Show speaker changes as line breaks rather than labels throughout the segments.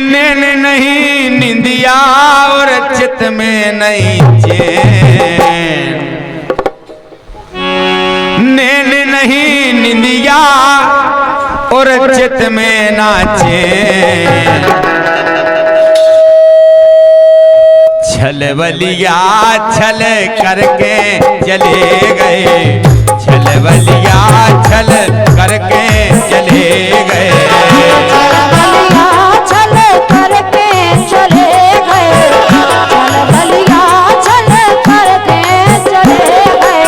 नैन नहीं निंदिया और चित में नहीं चैन, नैन नहीं निंदिया और चित में ना चैन, छलवलिया छल करके चले गए, छलवलिया छल करके चले गए,
छलवलिया छल करके चले गए, छलवलिया छल करके चले गए।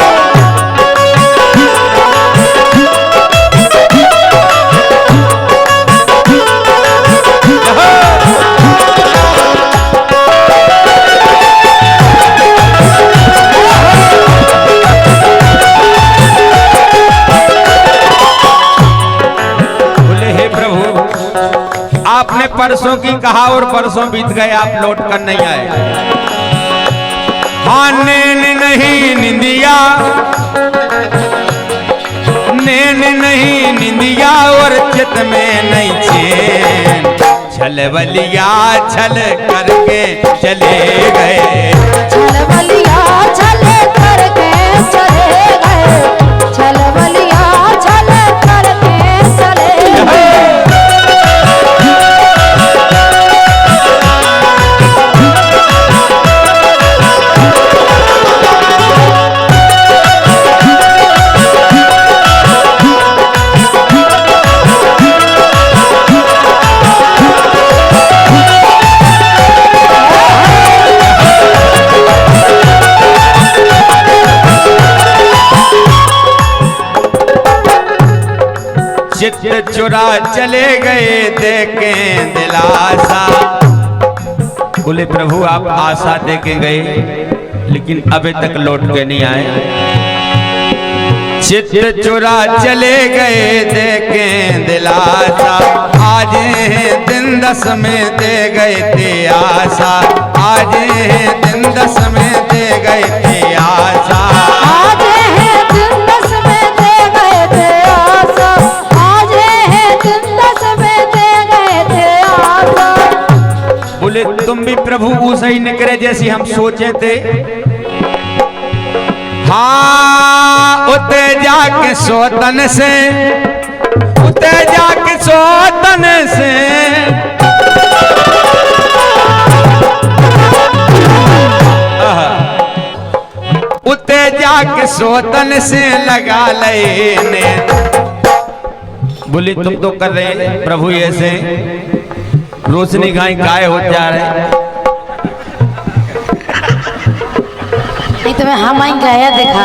आपने परसों की कहा और परसों बीत गए, आप लौट कर नहीं आए। हाँ नैन नहीं निंदिया, नैन नहीं निंदिया और चित में नहीं चैन, छलवलिया छल करके चले गए,
छलवलिया छल करके चले गए, छलवलिया छल करके चले गए।
चित चुरा चले गए देखें दिलासा, बोले प्रभु आप आशा देके गए लेकिन अभी तक लौट के नहीं आए। चित चुरा चले गए देखें दिलासा, आज दिन 10 में दे गए थे आशा, आज दिन 10 में दे गए थे आशा,
आज है दिन 10 में दे गए थे आशा, आज है दिन 10 में दे गए थे आशा।
बोले तुम भी प्रभु उसे ही निकले जैसी हम सोचे थे। हाँ उते जाके सोतन से, उते जाके सोतन से, उते जाके सोतन से लगा लेने। बोले तुम तो कर रहे प्रभु ऐसे रोशनी गाय काय हो जा रहे,
नहीं तो मैं हम आई गाया दिखा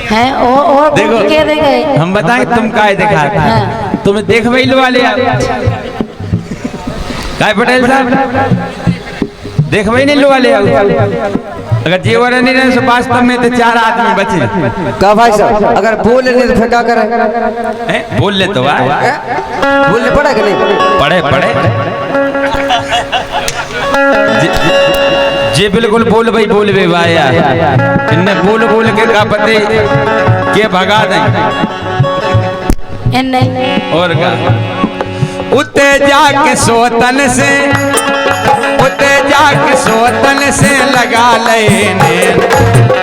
हैं और
देखो
के दे गए।
हम बताएं तुम काय दिखा
हाँ।
तुम्हें देख वही वाले काय पटेल साहब देख वही नहीं लो वाले अगर जीवन नहीं रहे तो वास्तव में तो 4 आदमी बचे।
का भाई साहब अगर बोल नहीं तो फिर क्या करें?
बोल ले तो
बोलने पड़ा कि नहीं?
पढ़े पढ़े जी बिल्कुल बोल भाई बोल बे भाई यार, इनने बोल बोल के का पते के भगा दें और का। उते जाके सोतन से, उते जाके सोतन से लगा लेने,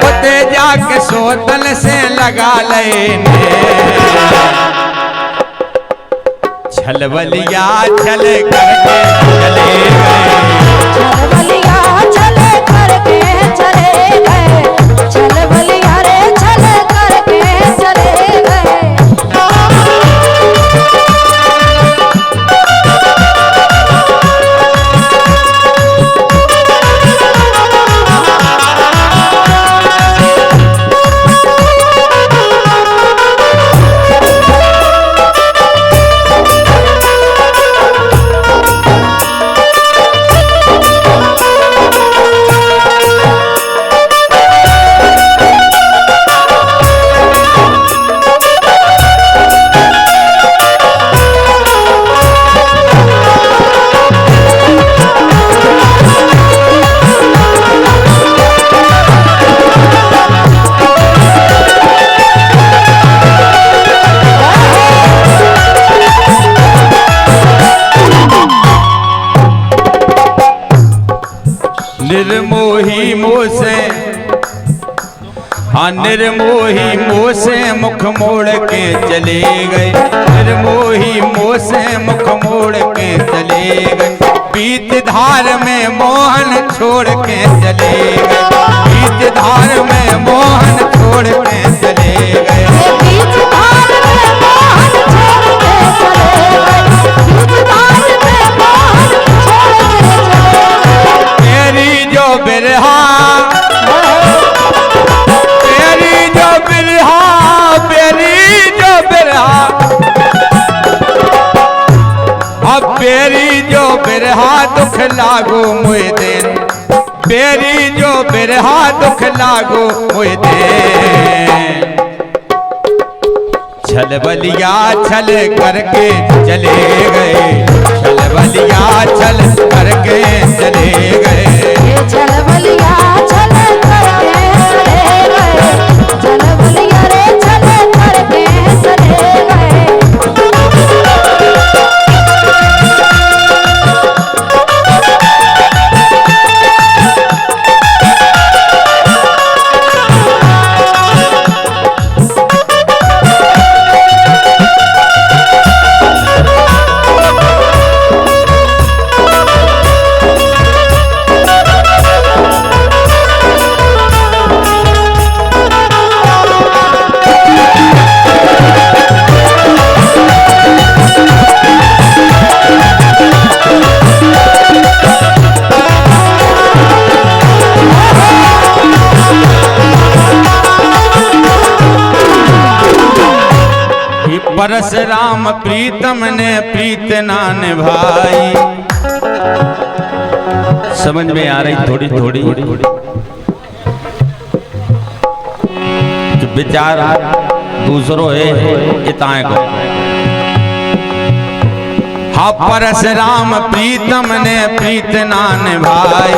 उते जाके सोतन से लगा लेने, छलवलिया छल करके चले गए,
छलवलिया छल करके चले गए, छलवलिया रे छल करके चले गए।
निर्मोही मोह से, हाँ निर्मोही मोह से मुख मोड़ के चले गए, निर्मोही मोह से मुख मोड़ के चले गए, बीच धार में मोहन छोड़ के चले गए, बीच धार में मोहन छोड़ के चले गए,
बीच धार में मोहन छोड़ के चले गए, बीच धार में मोहन छोड़ के चले गए।
तेरी जो बिरहा, तेरी जो बिरहा, तेरी जो बिरहा, अब बेरी जो बिरहा दुख लागो मुझे देन, बेरी जो बिरहा दुख लागो मुझे देन, छल बलिया छल करके चले गए, छल बलिया छल करके चले गए,
चल बलिया चल करके चले गए, चल बलिया रे चल करके चले गए।
परशुराम प्रीतम ने प्रीत ना निभाई। समझ में आ रही थोड़ी थोड़ी कि विचार दूसरों है इताए को। हाँ परशुराम प्रीतम ने प्रीत ना निभाई,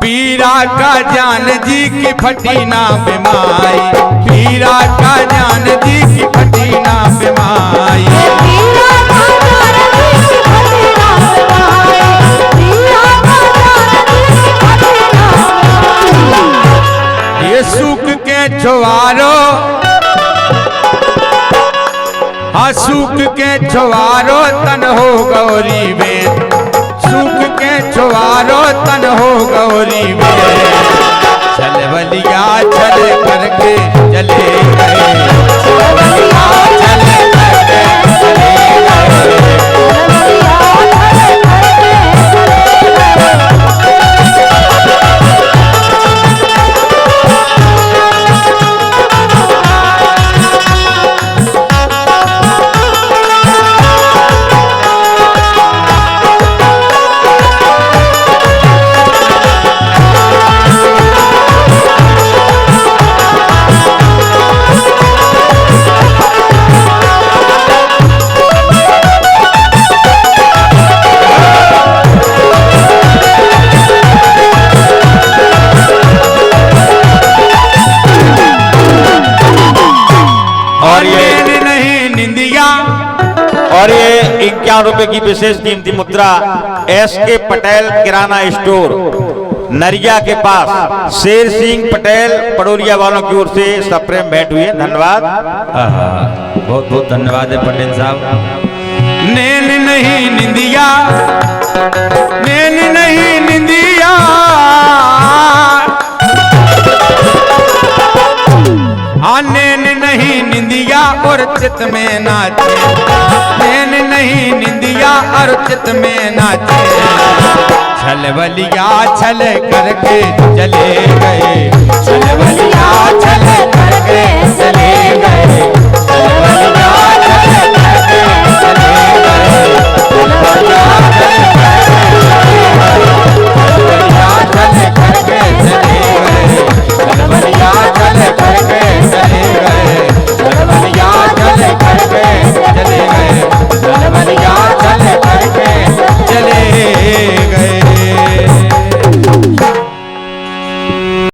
पीरा का जान जी की फटी ना बिमाई, पीरा का जान जी की फटी ना बिमाई,
पीरा का जान जी की फटी ना बिमाई, पीरा का जान जी की फटी ना बिमाई।
ये सूख के छुआरो, हाँ सूख के छुआरो तन हो गौरी बेन, सूख के छुआरो तन हो गौरी बेन, चल बलिया चल करके चले गए, चल बलिया चल करके चले गए,
बलिया चल करके
और ये 51 रुपए की विशेष कीमती मुद्रा एसके पटेल किराना स्टोर नरिया के पास शेर सिंह पटेल पड़ोरिया वालों की ओर से सप्रेम भेंट हुई है। धन्यवाद।
बहुत बहुत धन्यवाद है पटेल साहब। नैन नहीं निंदिया, नैन नहीं निंदिया, नैन नहीं निंदिया और चित में नाचे, नैन नहीं निंदिया और चित में नाचे, छल बलिया छल करके चले गए, छल बलिया छल करके चले गए, छल बलिया छल